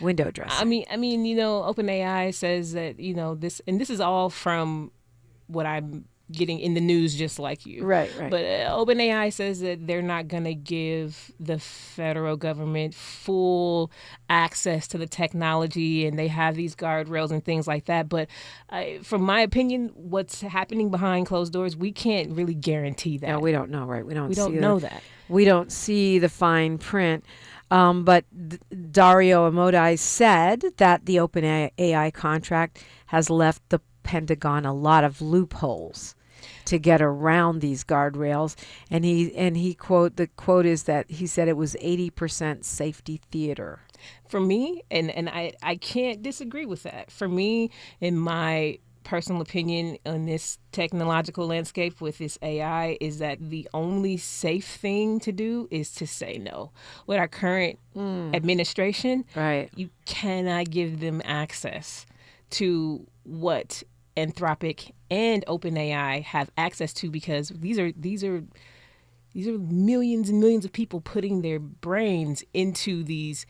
window dressing. I mean, you know, OpenAI says that, you know, this is all from what I'm getting in the news, just like you. Right. But OpenAI says that they're not going to give the federal government full access to the technology, and they have these guardrails and things like that. But from my opinion, what's happening behind closed doors, we can't really guarantee that. No, we don't know, right? We don't know that. We don't see the fine print. But Dario Amodei said that the OpenAI contract has left the Pentagon a lot of loopholes to get around these guardrails, and he quote, the quote is that he said it was 80% safety theater. For me, and I can't disagree with that. For me, in my personal opinion on this technological landscape with this AI, is that the only safe thing to do is to say no. With our current administration, right, you cannot give them access to what Anthropic and OpenAI have access to, because these are These are millions and millions of people putting their brains into these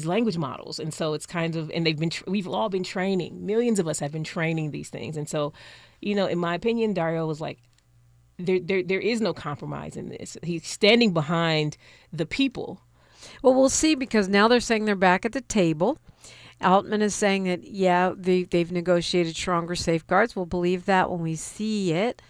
language models, and so it's kind of, and we've all been training. Millions of us have been training these things, and so, in my opinion, Dario was like, there is no compromise in this. He's standing behind the people. Well, we'll see, because now they're saying they're back at the table. Altman is saying that, yeah, they've negotiated stronger safeguards. We'll believe that when we see it.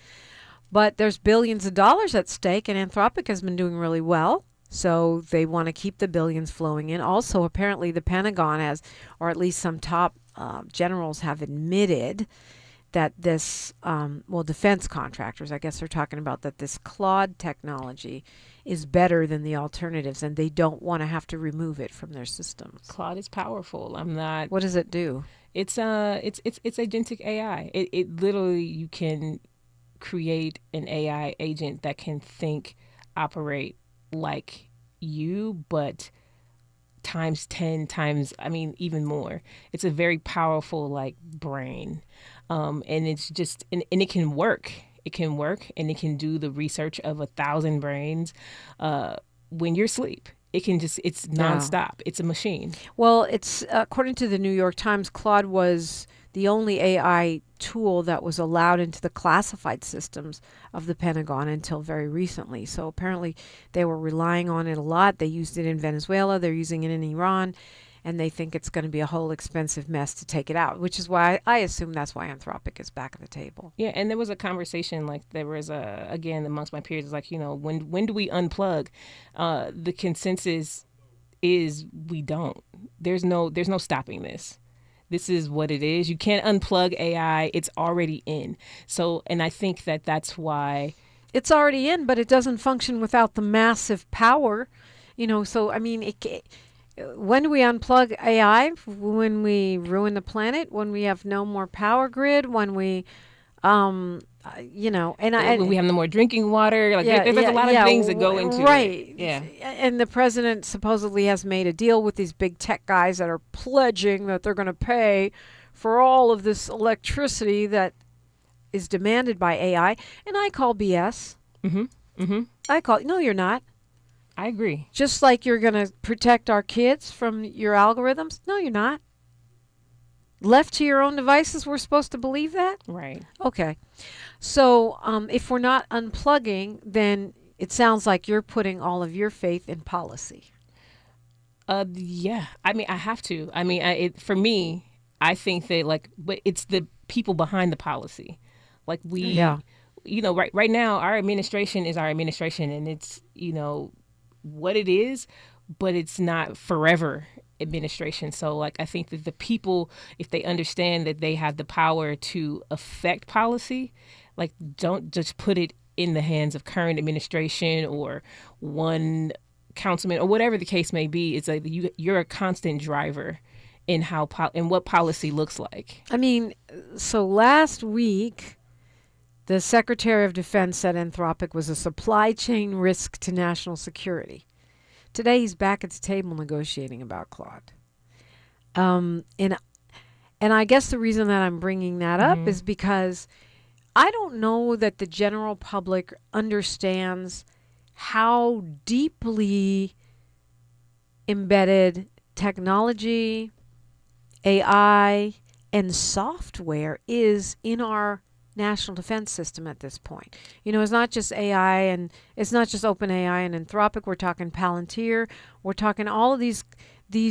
But there's billions of dollars at stake, and Anthropic has been doing really well. So they want to keep the billions flowing in. Also, apparently the Pentagon has, or at least some top generals have admitted that this, defense contractors, I guess they're talking about that this Claude technology is better than the alternatives, and they don't want to have to remove it from their systems. Claude is powerful. What does it do? It's agentic AI. It literally, you can create an AI agent that can think, operate like you, but times 10 times, even more. It's a very powerful brain. And it's just, and it can work. It can work, and it can do the research of 1,000 brains when you're asleep. It's nonstop. It's a machine. Well, it's according to the New York Times, Claude was the only AI tool that was allowed into the classified systems of the Pentagon until very recently. So apparently they were relying on it a lot. They used it in Venezuela. They're using it in Iran. And they think it's going to be a whole expensive mess to take it out, which is why I assume that's why Anthropic is back at the table. Yeah, and there was a conversation, again, amongst my peers, when do we unplug? The consensus is we don't. There's no stopping this. This is what it is. You can't unplug AI. It's already in. So, and I think that's why. It's already in, but it doesn't function without the massive power. So, when do we unplug AI? When we ruin the planet? When we have no more power grid? When we, when we have no more drinking water? There's a lot of things that go into it. Yeah. And the president supposedly has made a deal with these big tech guys that are pledging that they're going to pay for all of this electricity that is demanded by AI. And I call BS. No, you're not. I agree. Just like you're going to protect our kids from your algorithms? No, you're not. Left to your own devices, we're supposed to believe that? Right. Okay. So if we're not unplugging, then it sounds like you're putting all of your faith in policy. Yeah. I have to. For me, I think that but it's the people behind the policy. Right now, our administration is our administration, and it's, what it is, but it's not forever administration. So I think that the people, if they understand that they have the power to affect policy, don't just put it in the hands of current administration or one councilman or whatever the case may be. It's you're a constant driver in how in what policy looks like. So last week, the Secretary of Defense said Anthropic was a supply chain risk to national security. Today, he's back at the table negotiating about Claude. And I guess the reason that I'm bringing that up is because I don't know that the general public understands how deeply embedded technology, AI, and software is in our national defense system at this point. It's not just AI, and it's not just OpenAI and Anthropic. We're talking Palantir. We're talking all of these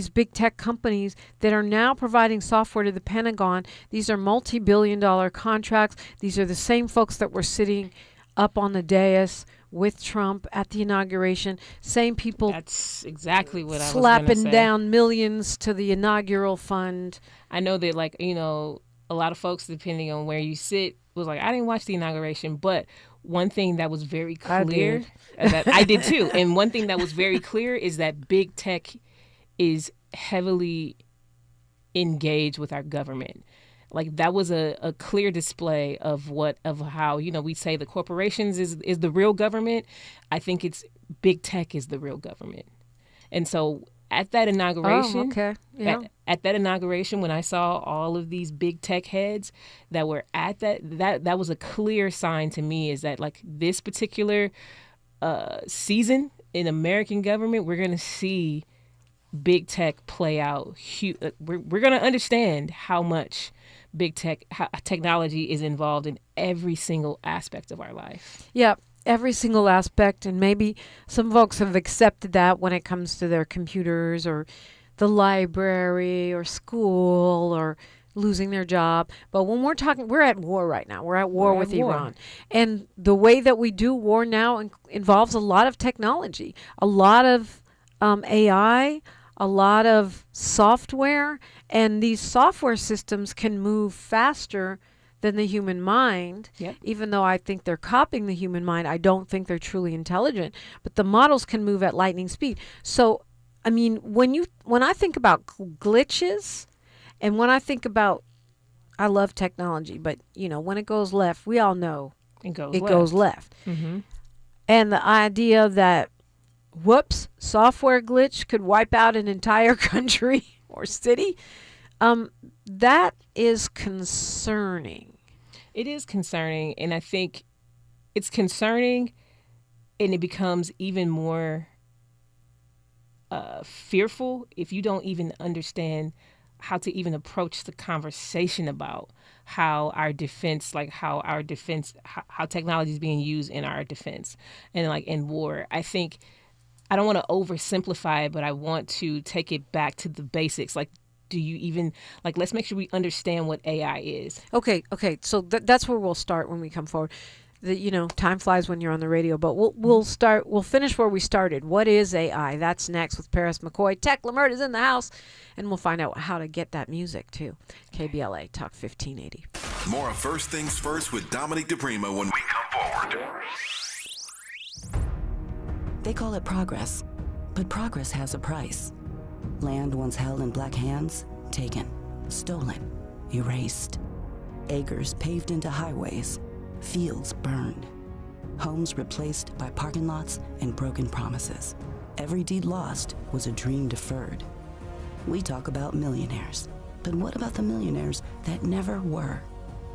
big tech companies that are now providing software to the Pentagon. These are multi-billion-dollar contracts. These are the same folks that were sitting up on the dais with Trump at the inauguration. Same people. That's exactly what I was slapping down millions to the inaugural fund. I know that, a lot of folks, depending on where you sit, was I didn't watch the inauguration, but one thing that was very clear, I did too. And one thing that was very clear is that big tech is heavily engaged with our government. That was a clear display of how, we say the corporations is the real government. I think it's big tech is the real government. And so at that inauguration, at that inauguration, when I saw all of these big tech heads that were at that was a clear sign to me, is that like this particular season in American government, we're going to see big tech play out. We're going to understand how much how technology is involved in every single aspect of our life. Yeah, every single aspect. And maybe some folks have accepted that when it comes to their computers or the library or school or losing their job. But when we're talking, we're at war right now. We're at war with Iran. And the way that we do war now involves a lot of technology, a lot of AI, a lot of software, and these software systems can move faster than the human mind. Yep. Even though I think they're copying the human mind, I don't think they're truly intelligent. But the models can move at lightning speed. So, I mean, when I think about glitches, and when I think about, I love technology, but when it goes left, we all know it goes left. Mm-hmm. And the idea that software glitch could wipe out an entire country or city, that is concerning. It is concerning, and I think it's concerning, and it becomes even more fearful if you don't even understand how to even approach the conversation about how technology is being used in our defense and like in war. I think I don't want to oversimplify it, but I want to take it back to the basics. Like, do you even, like, let's make sure we understand what AI is. Okay. So that's where we'll start when we come forward. Time flies when you're on the radio, but we'll finish where we started. What is AI? That's next with Paris McCoy. Tec Leimert is in the house, and we'll find out how to get that music too. KBLA Talk 1580. More of First Things First with Dominique DePrima when we come forward. They call it progress, but progress has a price. Land once held in black hands, taken, stolen, erased. Acres paved into highways, fields burned. Homes replaced by parking lots and broken promises. Every deed lost was a dream deferred. We talk about millionaires, but what about the millionaires that never were?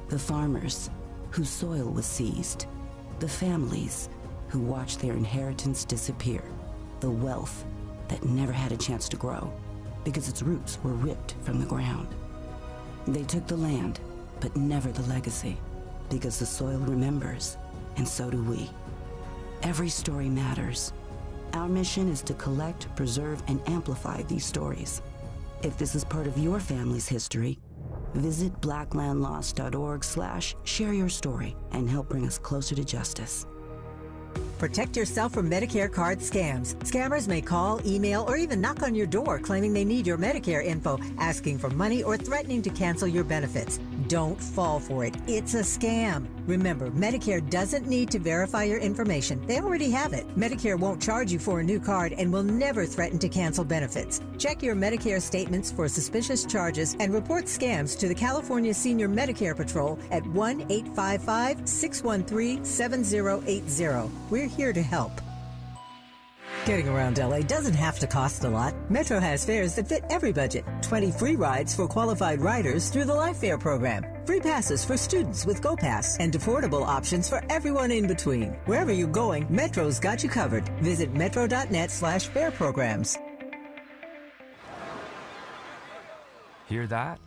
The farmers whose soil was seized. The families who watched their inheritance disappear. The wealth that never had a chance to grow because its roots were ripped from the ground. They took the land, but never the legacy, because the soil remembers, and so do we. Every story matters. Our mission is to collect, preserve, and amplify these stories. If this is part of your family's history, visit blacklandlost.org/share your story and help bring us closer to justice. Protect yourself from Medicare card scams. Scammers may call, email, or even knock on your door claiming they need your Medicare info, asking for money, or threatening to cancel your benefits. Don't fall for it. It's a scam. Remember, Medicare doesn't need to verify your information. They already have it. Medicare won't charge you for a new card and will never threaten to cancel benefits. Check your Medicare statements for suspicious charges and report scams to the California Senior Medicare Patrol at 1-855-613-7080. We're here to help. Getting around LA doesn't have to cost a lot. Metro has fares that fit every budget. 20 free rides for qualified riders through the Life Fare program. Free passes for students with GoPass and affordable options for everyone in between. Wherever you're going, Metro's got you covered. Visit metro.net/fare programs. Hear that?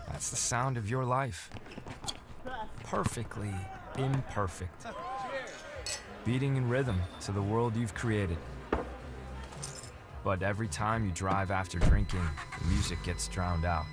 That's the sound of your life. Perfectly imperfect. Beating in rhythm to the world you've created. But every time you drive after drinking, the music gets drowned out.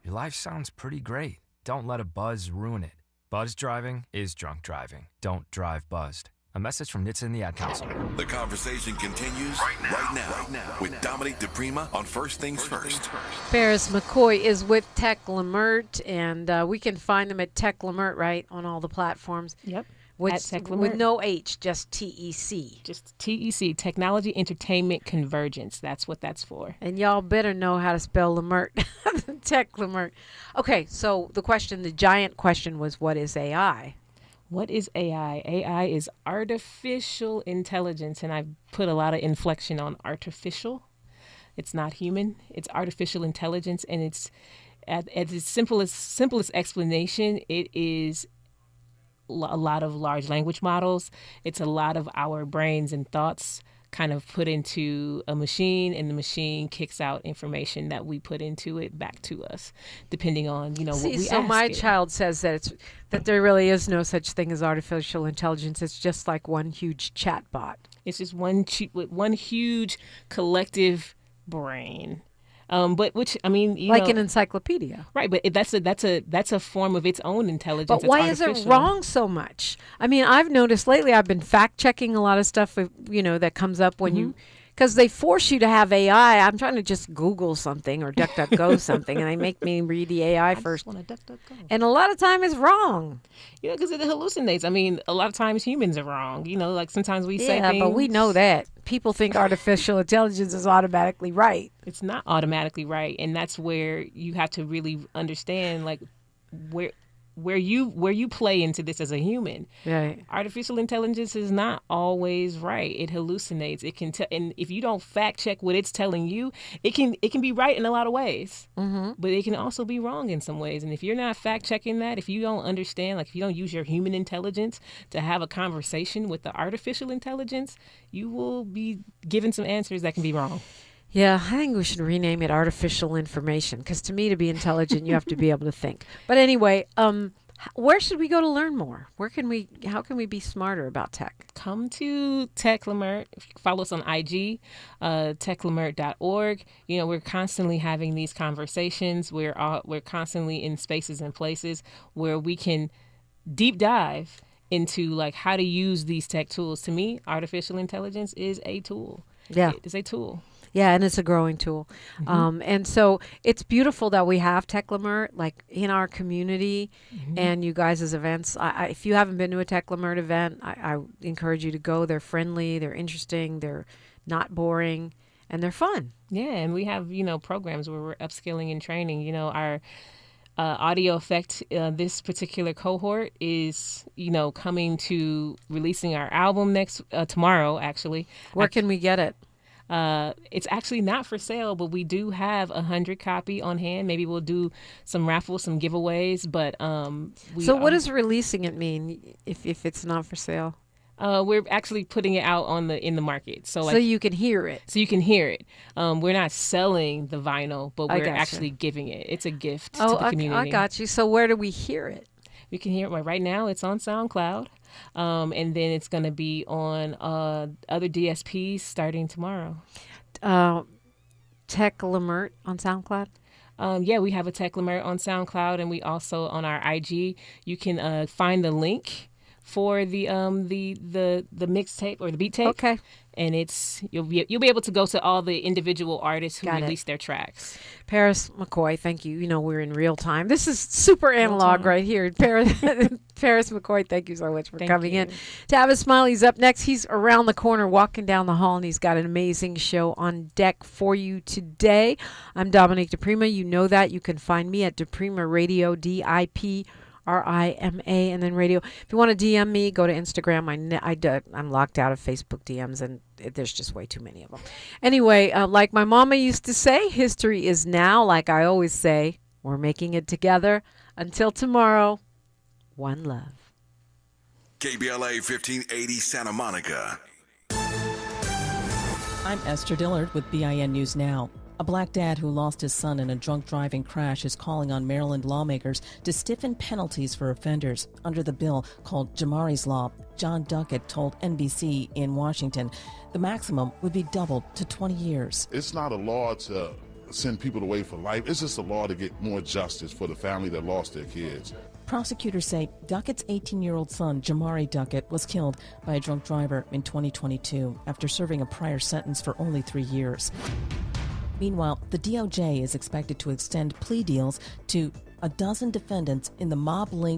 Your life sounds pretty great. Don't let a buzz ruin it. Buzz driving is drunk driving. Don't drive buzzed. A message from NHTSA and the Ad Council. The conversation continues right now with Dominique DePrima on First Things First. Paris McCoy is with Tec Leimert, and we can find them at Tec Leimert, right, on all the platforms. Yep. With no H, just TEC. Just TEC, Technology Entertainment Convergence. That's what that's for. And y'all better know how to spell Leimert. Tec Leimert. Okay, so the giant question was, what is AI? What is AI? AI is artificial intelligence, and I've put a lot of inflection on artificial. It's not human. It's artificial intelligence, and it's at its simplest explanation. It is a lot of large language models. It's a lot of our brains and thoughts kind of put into a machine, and the machine kicks out information that we put into it back to us, depending on what we ask. So my child says that there really is no such thing as artificial intelligence. It's just like one huge chat bot. It's just one huge collective brain. But which I mean, like an encyclopedia, right? But that's a form of its own intelligence. But why is it wrong so much? I mean, I've noticed lately. I've been fact checking a lot of stuff, that comes up when you, because they force you to have AI. I'm trying to just Google something or DuckDuckGo something, and they make me read the AI first. I just want to DuckDuckGo. And a lot of time it's wrong. Because it hallucinates. I mean, a lot of times humans are wrong. Like sometimes we say things. Yeah, but we know that. People think artificial intelligence is automatically right. It's not automatically right, and that's where you have to really understand, like, where you play into this as a human. Right. Artificial intelligence is not always right. It hallucinates. It can and if you don't fact check what it's telling you, it can be right in a lot of ways, but it can also be wrong in some ways. And if you're not fact checking that, if you don't understand, like if you don't use your human intelligence to have a conversation with the artificial intelligence, you will be given some answers that can be wrong. Yeah, I think we should rename it artificial information, because to me, to be intelligent, you have to be able to think. But anyway, where should we go to learn more? How can we be smarter about tech? Come to Tec Leimert. Follow us on IG, techleimert.org. We're constantly having these conversations. We're constantly in spaces and places where we can deep dive into like how to use these tech tools. To me, artificial intelligence is a tool. Yeah. It is a tool. Yeah, and it's a growing tool. And so it's beautiful that we have Tec Leimert like in our community and you guys' events. If you haven't been to a Tec Leimert event, I encourage you to go. They're friendly, they're interesting, they're not boring, and they're fun. Yeah, and we have, programs where we're upskilling and training. Our audio effect, this particular cohort is, coming to releasing our album tomorrow, actually. Where can we get it? It's actually not for sale, but we do have 100 copy on hand. Maybe we'll do some raffles, some giveaways, but So what does releasing it mean if it's not for sale? We're actually putting it out in the market, so you can hear it. So you can hear it. We're not selling the vinyl, but we're actually giving it. It's a gift to the community. I got you. So where do we hear it? We can hear it right now. It's on SoundCloud. And then it's going to be on other DSPs starting tomorrow. Tec Leimert on SoundCloud? Yeah, we have a Tec Leimert on SoundCloud, and we also on our IG. You can find the link for the mixtape or the beat tape. Okay. And you'll be able to go to all the individual artists who release their tracks. Paris McCoy, thank you. We're in real time. This is super analog right here. Paris McCoy, thank you so much for coming in. Tavis Smiley's up next. He's around the corner walking down the hall, and he's got an amazing show on deck for you today. I'm Dominique DePrima. You know that. You can find me at DePrima Radio, DIPRIMA, and then radio. If you want to DM me, go to Instagram. I'm locked out of Facebook DMs, and there's just way too many of them. Anyway, like my mama used to say, history is now. Like I always say, we're making it together. Until tomorrow, one love. KBLA 1580 Santa Monica. I'm Esther Dillard with BIN News Now. A black dad who lost his son in a drunk driving crash is calling on Maryland lawmakers to stiffen penalties for offenders. Under the bill called Jamari's Law, John Duckett told NBC in Washington the maximum would be doubled to 20 years. It's not a law to send people away for life. It's just a law to get more justice for the family that lost their kids. Prosecutors say Duckett's 18-year-old son, Jamari Duckett, was killed by a drunk driver in 2022 after serving a prior sentence for only 3 years. Meanwhile, the DOJ is expected to extend plea deals to a dozen defendants in the mob-linked